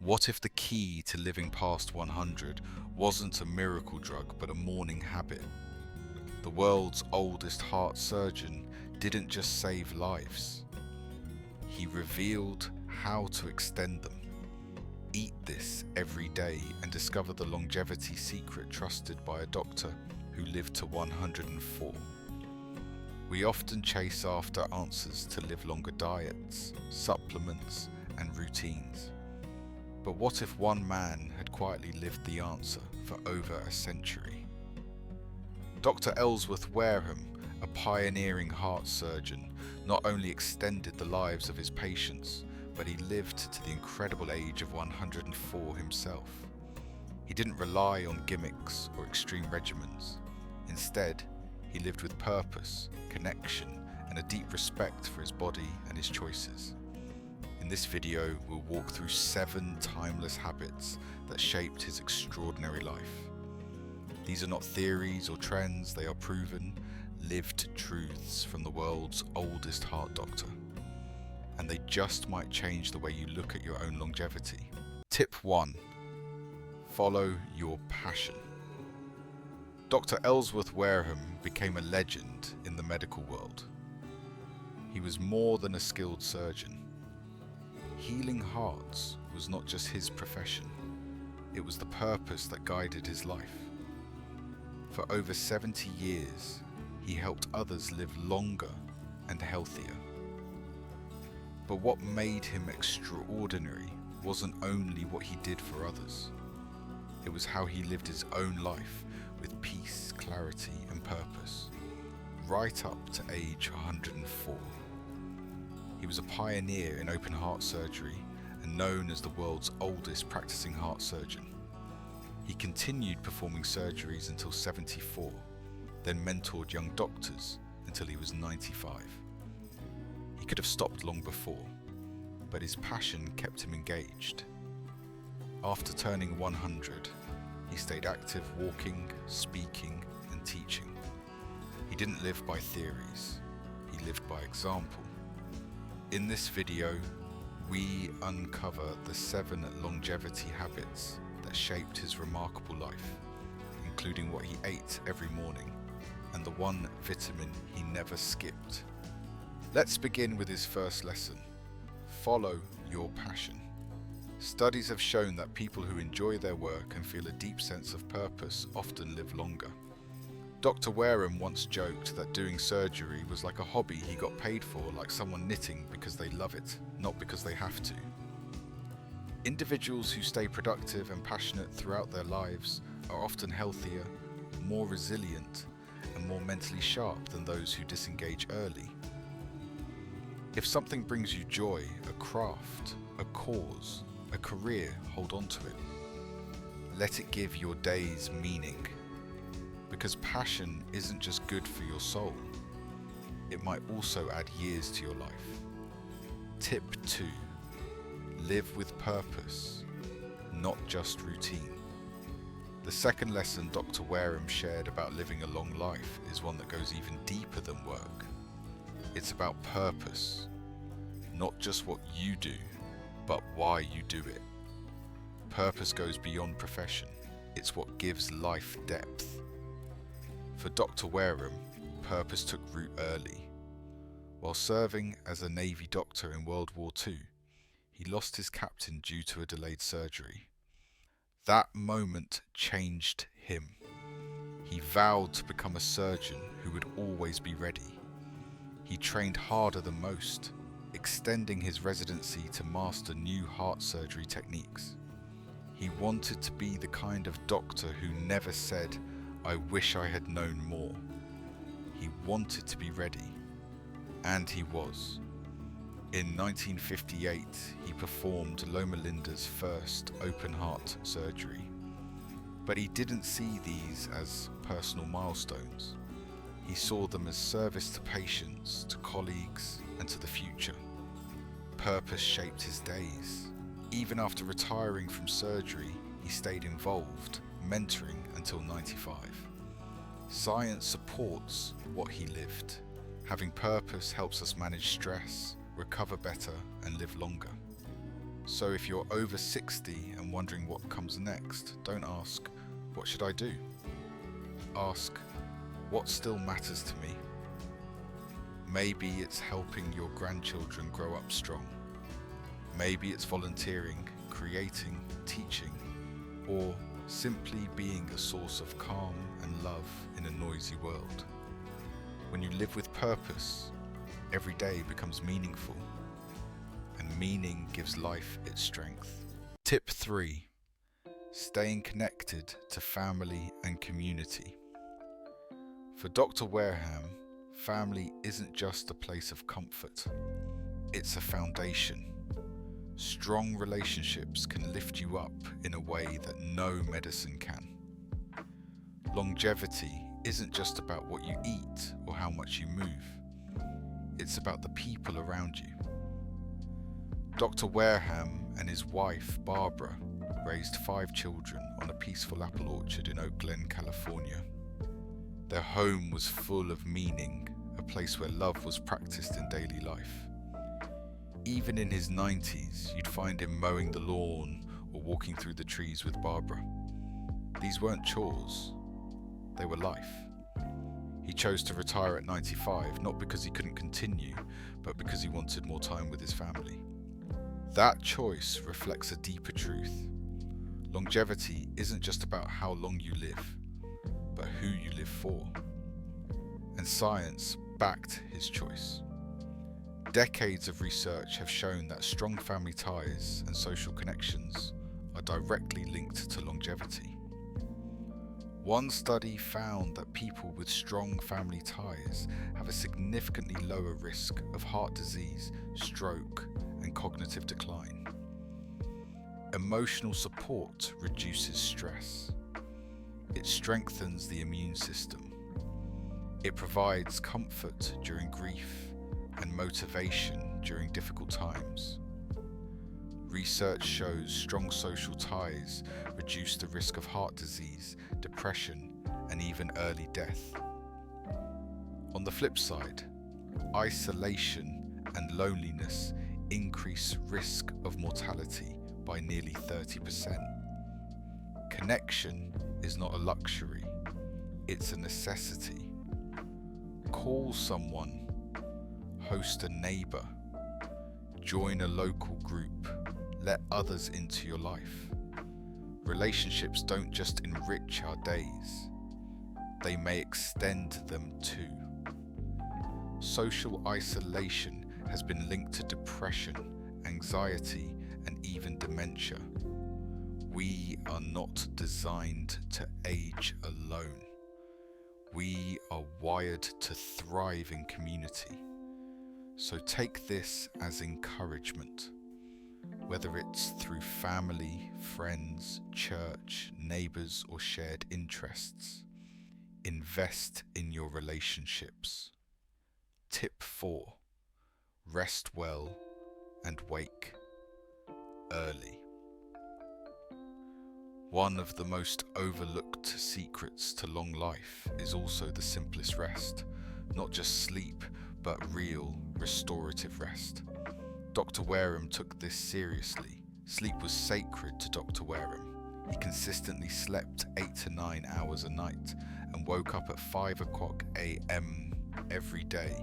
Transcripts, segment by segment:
What if the key to living past 100 wasn't a miracle drug but a morning habit? The world's oldest heart surgeon didn't just save lives. He revealed how to extend them. Eat this every day and discover the longevity secret trusted by a doctor who lived to 104. We often chase after answers to live longer diets, supplements, and routines. But what if one man had quietly lived the answer for over a century? Dr. Ellsworth Wareham, a pioneering heart surgeon, not only extended the lives of his patients, but he lived to the incredible age of 104 himself. He didn't rely on gimmicks or extreme regimens. Instead, he lived with purpose, connection, and a deep respect for his body and his choices. In this video, we'll walk through 7 timeless habits that shaped his extraordinary life. These are not theories or trends, they are proven, lived truths from the world's oldest heart doctor. And they just might change the way you look at your own longevity. Tip 1. Follow your passion. Dr. Ellsworth Wareham became a legend in the medical world. He was more than a skilled surgeon. Healing hearts was not just his profession, it was the purpose that guided his life. For over 70 years, he helped others live longer and healthier. But what made him extraordinary wasn't only what he did for others. It was how he lived his own life with peace, clarity, and purpose, right up to age 104. He was a pioneer in open heart surgery and known as the world's oldest practicing heart surgeon. He continued performing surgeries until 74, then mentored young doctors until he was 95. He could have stopped long before, but his passion kept him engaged. After turning 100, he stayed active walking, speaking, and teaching. He didn't live by theories, he lived by example. In this video, we uncover the 7 longevity habits that shaped his remarkable life, including what he ate every morning and the one vitamin he never skipped. Let's begin with his first lesson. Follow your passion. Studies have shown that people who enjoy their work and feel a deep sense of purpose often live longer. Dr. Wareham once joked that doing surgery was like a hobby he got paid for, like someone knitting because they love it, not because they have to. Individuals who stay productive and passionate throughout their lives are often healthier, more resilient, and more mentally sharp than those who disengage early. If something brings you joy, a craft, a cause, a career, hold on to it. Let it give your days meaning. Because passion isn't just good for your soul, it might also add years to your life. Tip 2. Live with purpose, not just routine. The second lesson Dr. Wareham shared about living a long life is one that goes even deeper than work. It's about purpose, not just what you do, but why you do it. Purpose goes beyond profession. It's what gives life depth. For Dr. Wareham, purpose took root early. While serving as a Navy doctor in World War II, he lost his captain due to a delayed surgery. That moment changed him. He vowed to become a surgeon who would always be ready. He trained harder than most, extending his residency to master new heart surgery techniques. He wanted to be the kind of doctor who never said, "I wish I had known more." He wanted to be ready, and he was. In 1958, he performed Loma Linda's first open heart surgery. But he didn't see these as personal milestones. He saw them as service to patients, to colleagues, and to the future. Purpose shaped his days. Even after retiring from surgery, he stayed involved, mentoring until 95. Science supports what he lived. Having purpose helps us manage stress, recover better, and live longer. So if you're over 60 and wondering what comes next, don't ask, what should I do? Ask, what still matters to me? Maybe it's helping your grandchildren grow up strong. Maybe it's volunteering, creating, teaching, or simply being a source of calm and love in a noisy world. When you live with purpose, every day becomes meaningful, and meaning gives life its strength. Tip 3. Staying connected to family and community. For Dr. Wareham, family isn't just a place of comfort, it's a foundation. Strong relationships can lift you up in a way that no medicine can. Longevity isn't just about what you eat or how much you move. It's about the people around you. Dr. Wareham and his wife, Barbara, raised 5 children on a peaceful apple orchard in Oak Glen, California. Their home was full of meaning, a place where love was practiced in daily life. Even in his 90s, you'd find him mowing the lawn or walking through the trees with Barbara. These weren't chores, they were life. He chose to retire at 95, not because he couldn't continue, but because he wanted more time with his family. That choice reflects a deeper truth. Longevity isn't just about how long you live, but who you live for. And science backed his choice. Decades of research have shown that strong family ties and social connections are directly linked to longevity. One study found that people with strong family ties have a significantly lower risk of heart disease, stroke, and cognitive decline. Emotional support reduces stress. It strengthens the immune system. It provides comfort during grief and motivation during difficult times. Research shows strong social ties reduce the risk of heart disease, depression, and even early death. On the flip side, isolation and loneliness increase risk of mortality by nearly 30%. Connection is not a luxury, it's a necessity. Call someone, host a neighbor, join a local group, let others into your life. Relationships don't just enrich our days, they may extend them too. Social isolation has been linked to depression, anxiety, and even dementia. We are not designed to age alone. We are wired to thrive in community. So take this as encouragement. Whether it's through family, friends, church, neighbors, or shared interests, invest in your relationships. Tip 4. Rest well and wake early. One of the most overlooked secrets to long life is also the simplest rest. Not just sleep, but real, restorative rest. Dr. Wareham took this seriously. Sleep was sacred to Dr. Wareham. He consistently slept 8 to 9 hours a night and woke up at 5 o'clock a.m. every day.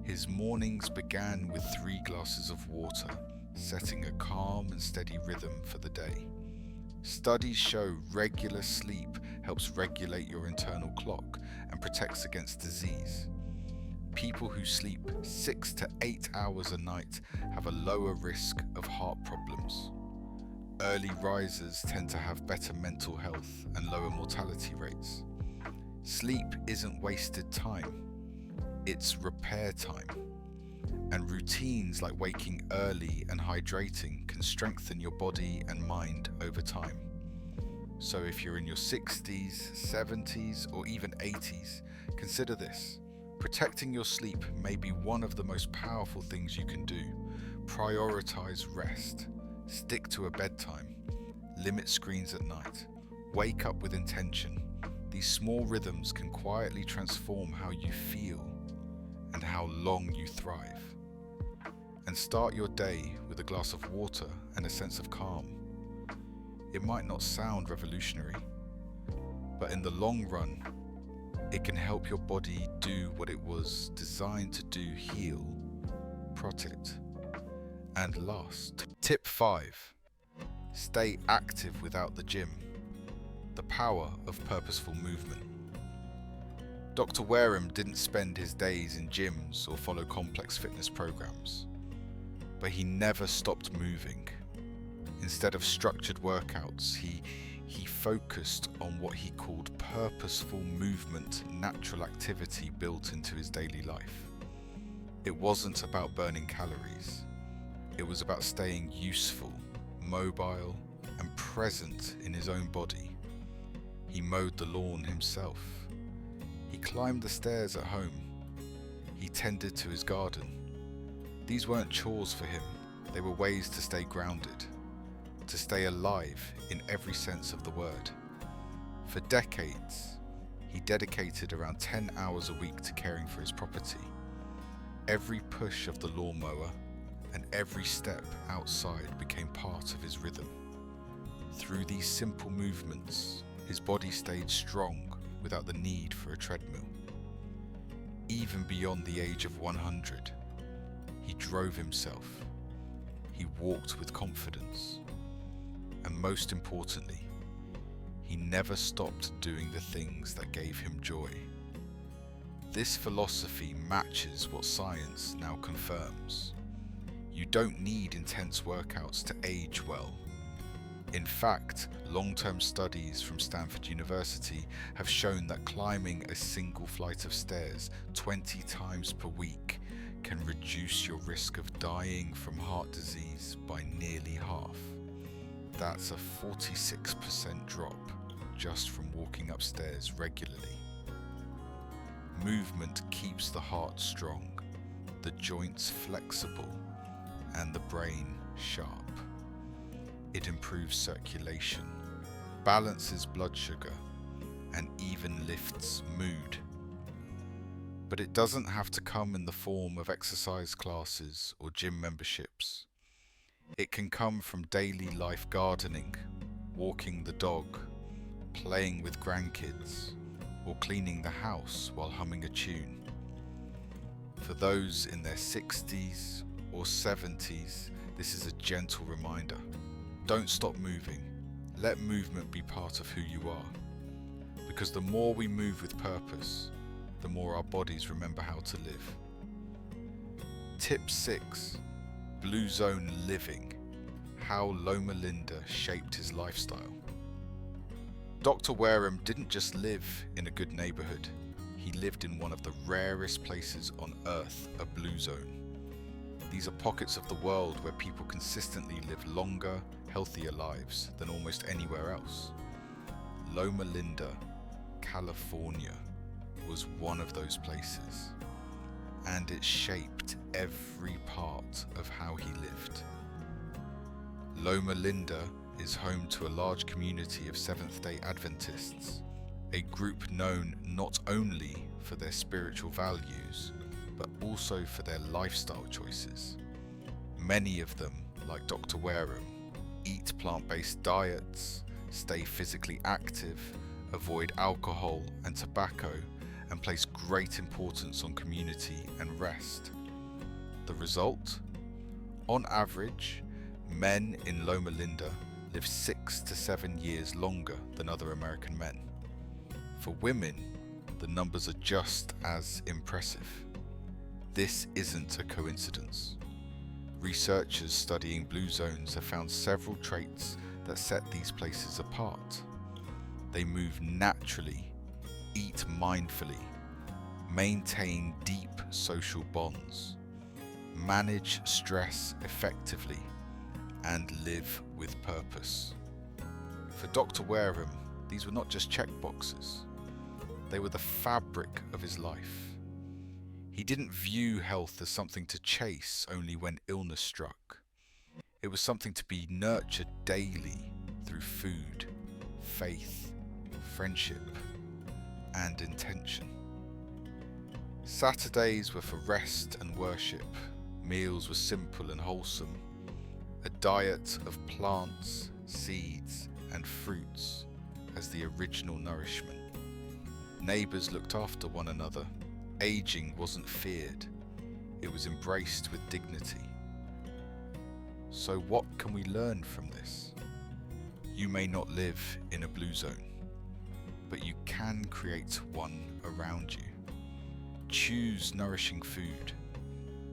His mornings began with 3 glasses of water, setting a calm and steady rhythm for the day. Studies show regular sleep helps regulate your internal clock and protects against disease. People who sleep 6 to 8 hours a night have a lower risk of heart problems. Early risers tend to have better mental health and lower mortality rates. Sleep isn't wasted time, it's repair time. And routines like waking early and hydrating can strengthen your body and mind over time. So if you're in your 60s, 70s, or even 80s, consider this. Protecting your sleep may be one of the most powerful things you can do. Prioritize rest. Stick to a bedtime. Limit screens at night. Wake up with intention. These small rhythms can quietly transform how you feel and how long you thrive. And start your day with a glass of water and a sense of calm. It might not sound revolutionary, but in the long run, it can help your body do what it was designed to do: heal, protect, and last. Tip 5. Stay active without the gym. The power of purposeful movement. Dr. Wareham didn't spend his days in gyms or follow complex fitness programs, but he never stopped moving. Instead of structured workouts, he focused on what he called purposeful movement, natural activity built into his daily life. It wasn't about burning calories. It was about staying useful, mobile, and present in his own body. He mowed the lawn himself. He climbed the stairs at home. He tended to his garden. These weren't chores for him. They were ways to stay grounded, to stay alive in every sense of the word. For decades, he dedicated around 10 hours a week to caring for his property. Every push of the lawnmower and every step outside became part of his rhythm. Through these simple movements, his body stayed strong without the need for a treadmill. Even beyond the age of 100, he drove himself. He walked with confidence. And most importantly, he never stopped doing the things that gave him joy. This philosophy matches what science now confirms. You don't need intense workouts to age well. In fact, long-term studies from Stanford University have shown that climbing a single flight of stairs 20 times per week can reduce your risk of dying from heart disease by nearly half. That's a 46% drop just from walking upstairs regularly. Movement keeps the heart strong, the joints flexible, and the brain sharp. It improves circulation, balances blood sugar, and even lifts mood. But it doesn't have to come in the form of exercise classes or gym memberships. It can come from daily life gardening, walking the dog, playing with grandkids, or cleaning the house while humming a tune. For those in their 60s or 70s, this is a gentle reminder. Don't stop moving. Let movement be part of who you are. Because the more we move with purpose, the more our bodies remember how to live. Tip 6. Blue Zone Living. How Loma Linda shaped his lifestyle. Dr. Wareham didn't just live in a good neighborhood. He lived in one of the rarest places on earth, a blue zone. These are pockets of the world where people consistently live longer, healthier lives than almost anywhere else. Loma Linda, California, was one of those places, and it shaped every part of how he lived. Loma Linda is home to a large community of Seventh-day Adventists, a group known not only for their spiritual values, but also for their lifestyle choices. Many of them, like Dr. Wareham, eat plant-based diets, stay physically active, avoid alcohol and tobacco, and place great importance on community and rest. The result? On average, men in Loma Linda live 6 to 7 years longer than other American men. For women, the numbers are just as impressive. This isn't a coincidence. Researchers studying blue zones have found several traits that set these places apart. They move naturally, eat mindfully, maintain deep social bonds, manage stress effectively, and live with purpose. For Dr. Wareham, these were not just check boxes. They were the fabric of his life. He didn't view health as something to chase only when illness struck. It was something to be nurtured daily through food, faith, friendship, and intention. Saturdays were for rest and worship. Meals were simple and wholesome. A diet of plants, seeds, and fruits as the original nourishment. Neighbours looked after one another. Aging wasn't feared, it was embraced with dignity. So what can we learn from this? You may not live in a blue zone, but you can create one around you. Choose nourishing food.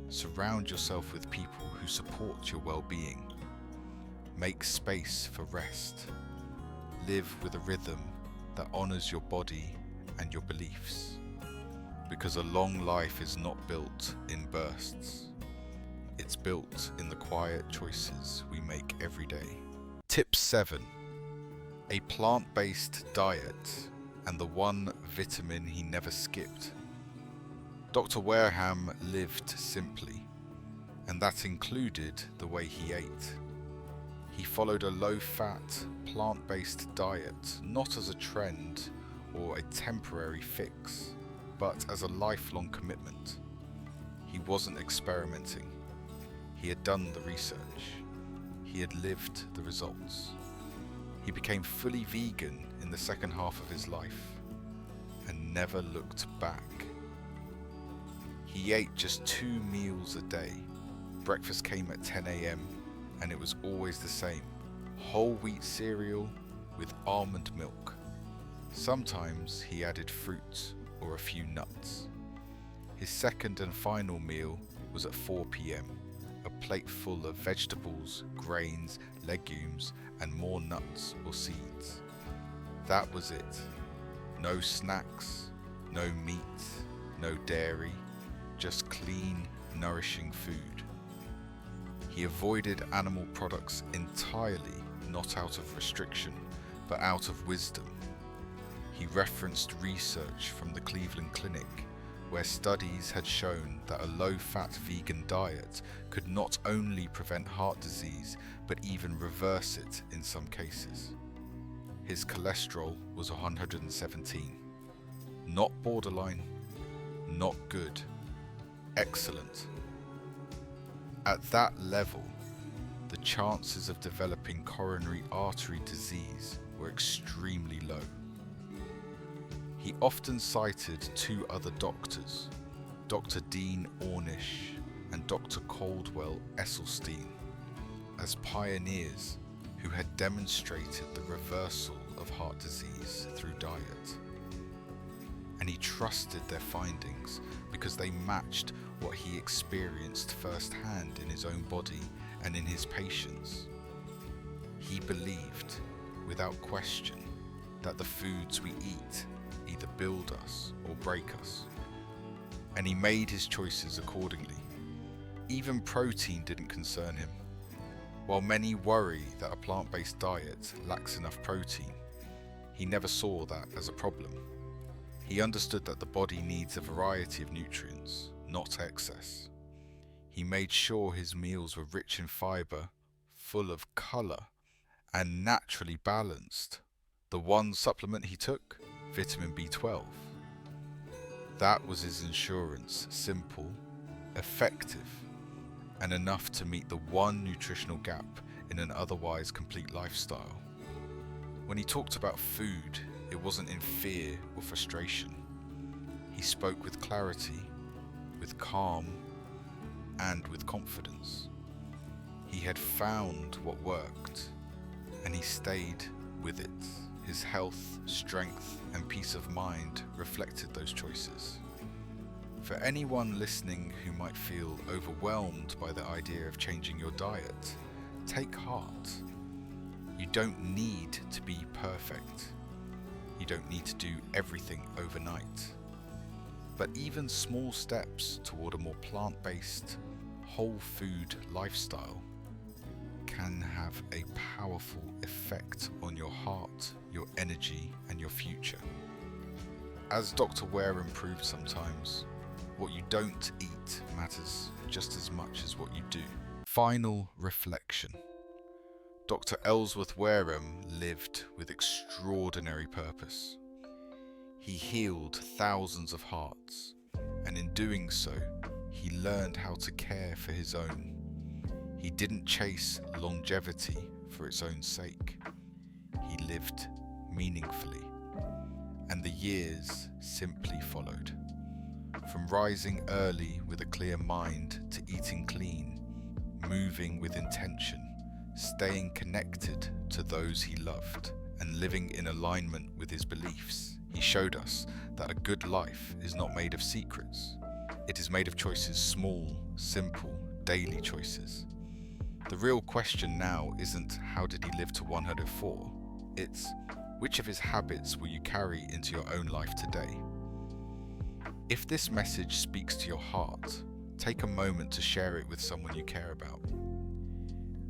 Surround yourself with people who support your well-being. Make space for rest. Live with a rhythm that honours your body and your beliefs. Because a long life is not built in bursts. It's built in the quiet choices we make every day. Tip 7. A plant-based diet and the one vitamin he never skipped. Dr. Wareham lived simply, and that included the way he ate. He followed a low-fat, plant-based diet, not as a trend or a temporary fix, but as a lifelong commitment. He wasn't experimenting. He had done the research. He had lived the results. He became fully vegan in the second half of his life and never looked back. He ate just 2 meals a day. Breakfast came at 10 a.m. and it was always the same. Whole wheat cereal with almond milk. Sometimes he added fruit or a few nuts. His second and final meal was at 4 p.m. A plate full of vegetables, grains, legumes, and more nuts or seeds. That was it. No snacks, no meat, no dairy, just clean, nourishing food. He avoided animal products entirely, not out of restriction, but out of wisdom. He referenced research from the Cleveland Clinic, where studies had shown that a low-fat vegan diet could not only prevent heart disease, but even reverse it in some cases. His cholesterol was 117. Not borderline, not good, excellent. At that level, the chances of developing coronary artery disease were extremely low. He often cited 2 other doctors, Dr. Dean Ornish and Dr. Caldwell Esselstyn, as pioneers who had demonstrated the reversal of heart disease through diet. And he trusted their findings because they matched what he experienced firsthand in his own body and in his patients. He believed, without question, that the foods we eat either build us or break us. And he made his choices accordingly. Even protein didn't concern him. While many worry that a plant-based diet lacks enough protein, he never saw that as a problem. He understood that the body needs a variety of nutrients, not excess. He made sure his meals were rich in fiber, full of colour, and naturally balanced. The one supplement he took, vitamin B12. That was his insurance, simple, effective, and enough to meet the one nutritional gap in an otherwise complete lifestyle. When he talked about food, it wasn't in fear or frustration. He spoke with clarity, with calm, and with confidence. He had found what worked, and he stayed with it. His health, strength, and peace of mind reflected those choices. For anyone listening who might feel overwhelmed by the idea of changing your diet, take heart. You don't need to be perfect. You don't need to do everything overnight. But even small steps toward a more plant-based, whole food lifestyle can have a powerful effect on your heart, your energy, and your future. As Dr. Wareham proved sometimes, what you don't eat matters just as much as what you do. Final reflection. Dr. Ellsworth Wareham lived with extraordinary purpose. He healed thousands of hearts, and in doing so, he learned how to care for his own. He didn't chase longevity for its own sake. He lived meaningfully, and the years simply followed. From rising early with a clear mind to eating clean, moving with intention, staying connected to those he loved, and living in alignment with his beliefs, he showed us that a good life is not made of secrets. It is made of choices, small, simple, daily choices. The real question now isn't how did he live to 104? It's which of his habits will you carry into your own life today? If this message speaks to your heart, take a moment to share it with someone you care about.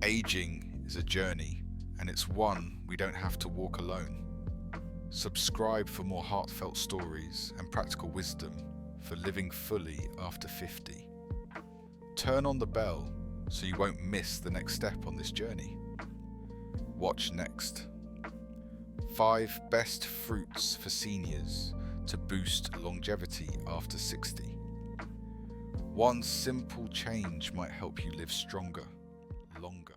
Aging is a journey, and it's one we don't have to walk alone. Subscribe for more heartfelt stories and practical wisdom for living fully after 50. Turn on the bell so you won't miss the next step on this journey. Watch next. 5 best fruits for seniors to boost longevity after 60. One simple change might help you live stronger, longer.